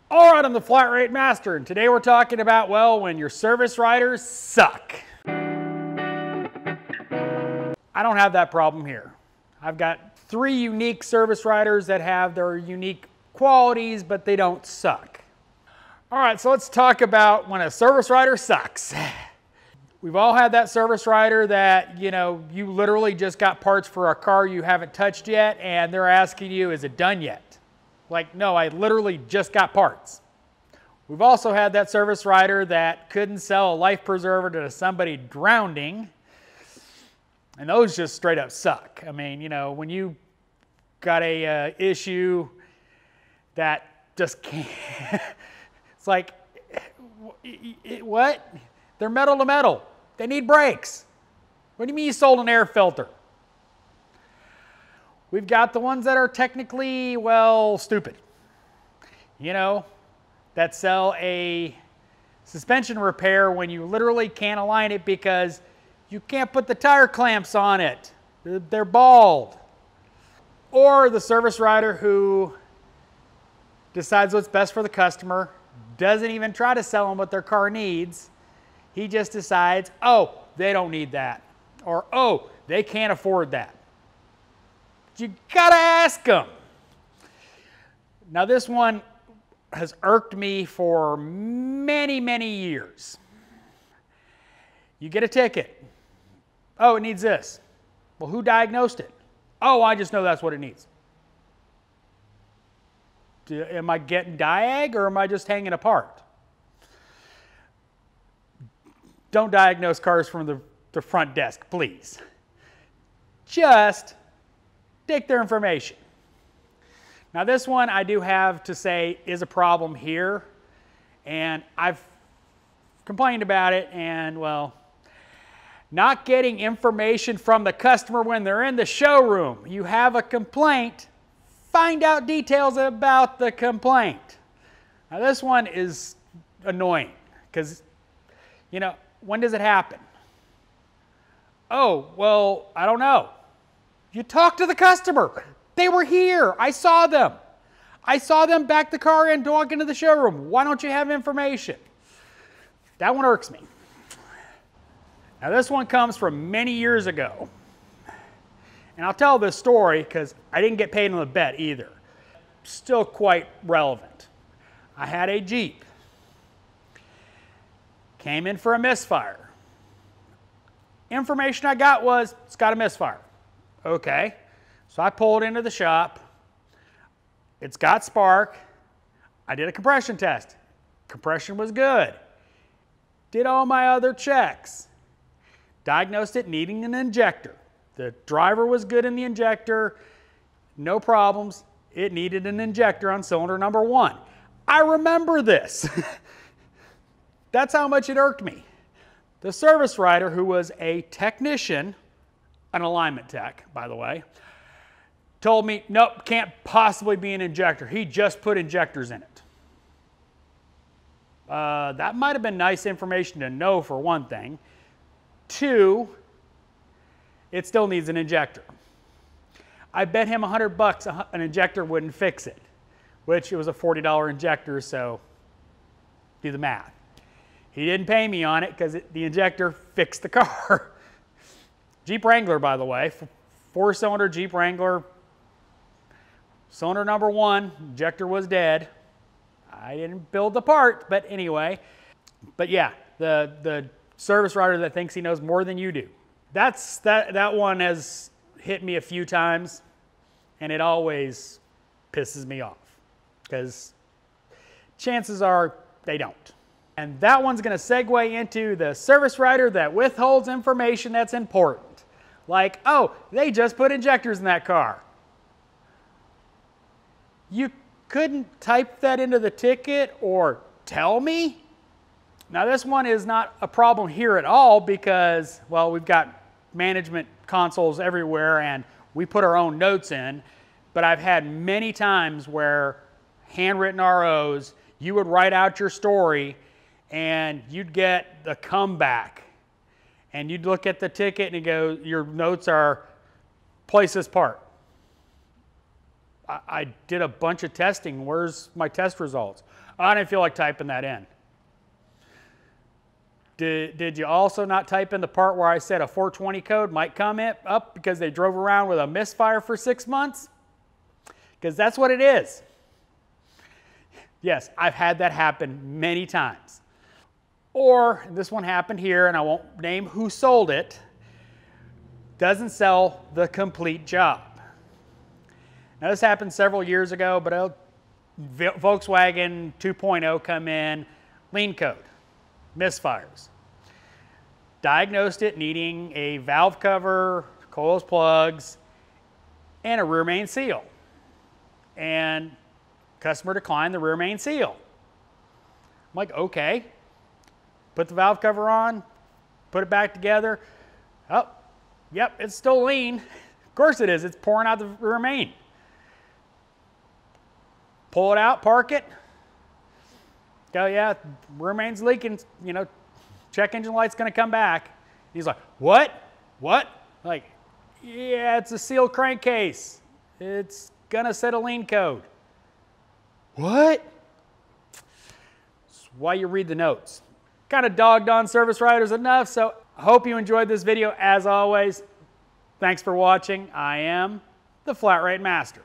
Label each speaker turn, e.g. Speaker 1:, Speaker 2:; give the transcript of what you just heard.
Speaker 1: All right, I'm the Flat Rate Master, and today we're talking about, well, when your service writers suck. I don't have that problem here. I've got 3 unique service writers that have their unique qualities, but they don't suck. All right, so let's talk about when a service writer sucks. We've all had that service writer that, you literally just got parts for a car you haven't touched yet, and they're asking you, is it done yet? Like, no, I literally just got parts. We've also had that service writer that couldn't sell a life preserver to somebody drowning, and those just straight up suck. I mean, when you got a issue that just can't, it's like, what? They're metal to metal. They need brakes. What do you mean you sold an air filter? We've got the ones that are technically, well, stupid. That sell a suspension repair when you literally can't align it because you can't put the tire clamps on it. They're bald. Or the service writer who decides what's best for the customer, doesn't even try to sell them what their car needs. He just decides, oh, they don't need that. Or, oh, they can't afford that. You gotta ask them. Now this one has irked me for many, many years. You get a ticket. Oh, it needs this. Well, who diagnosed it? Oh, I just know that's what it needs. Am I getting diag or am I just hanging apart? Don't diagnose cars from the front desk, please. Just take their information. Now this one I do have to say is a problem here, and I've complained about it, and well, not getting information from the customer when they're in the showroom. You have a complaint, find out details about the complaint. Now this one is annoying because, when does it happen? Oh, well, I don't know. You talk to the customer. They were here. I saw them. I saw them back the car and walk into the showroom. Why don't you have information? That one irks me. Now this one comes from many years ago. And I'll tell this story because I didn't get paid on the bet either. Still quite relevant. I had a Jeep. Came in for a misfire. Information I got was, it's got a misfire. Okay, so I pulled into the shop. It's got spark. I did a compression test. Compression was good. Did all my other checks. Diagnosed it needing an injector. The driver was good in the injector. No problems. It needed an injector on cylinder number 1. I remember this. That's how much it irked me. The service writer, who was a technician, an alignment tech, by the way, told me, nope, can't possibly be an injector. He just put injectors in it. That might have been nice information to know for one thing. 2, it still needs an injector. I bet him $100 an injector wouldn't fix it, which it was a $40 injector, so do the math. He didn't pay me on it because the injector fixed the car. Jeep Wrangler, by the way, 4-cylinder Jeep Wrangler. Cylinder number 1, injector was dead. I didn't build the part, but anyway. But yeah, the service writer that thinks he knows more than you do. That one has hit me a few times, and it always pisses me off because chances are they don't. And that one's going to segue into the service writer that withholds information that's important. Like, oh, they just put injectors in that car. You couldn't type that into the ticket or tell me? Now this one is not a problem here at all because, well, we've got management consoles everywhere and we put our own notes in, but I've had many times where handwritten ROs, you would write out your story and you'd get the comeback and you'd look at the ticket and it goes, your notes are place this part. I did a bunch of testing. Where's my test results? I didn't feel like typing that in. Did you also not type in the part where I said a 420 code might come up because they drove around with a misfire for 6 months? Because that's what it is. Yes, I've had that happen many times. Or this one happened here, and I won't name who sold it, doesn't sell the complete job. Now this happened several years ago, but a Volkswagen 2.0 come in, lean code, misfires. Diagnosed it needing a valve cover, coils, plugs, and a rear main seal. And customer declined the rear main seal. I'm like, okay. Put the valve cover on, put it back together. Oh, yep, it's still lean. Of course it is, it's pouring out the rear main. Pull it out, park it. Go, yeah, rear main's leaking, you know, check engine light's gonna come back. He's like, what? What? Like, yeah, it's a sealed crankcase. It's gonna set a lean code. What? That's why you read the notes. Kind of dogged on service writers enough, so I hope you enjoyed this video. As always, thanks for watching. I am the Flat Rate Master.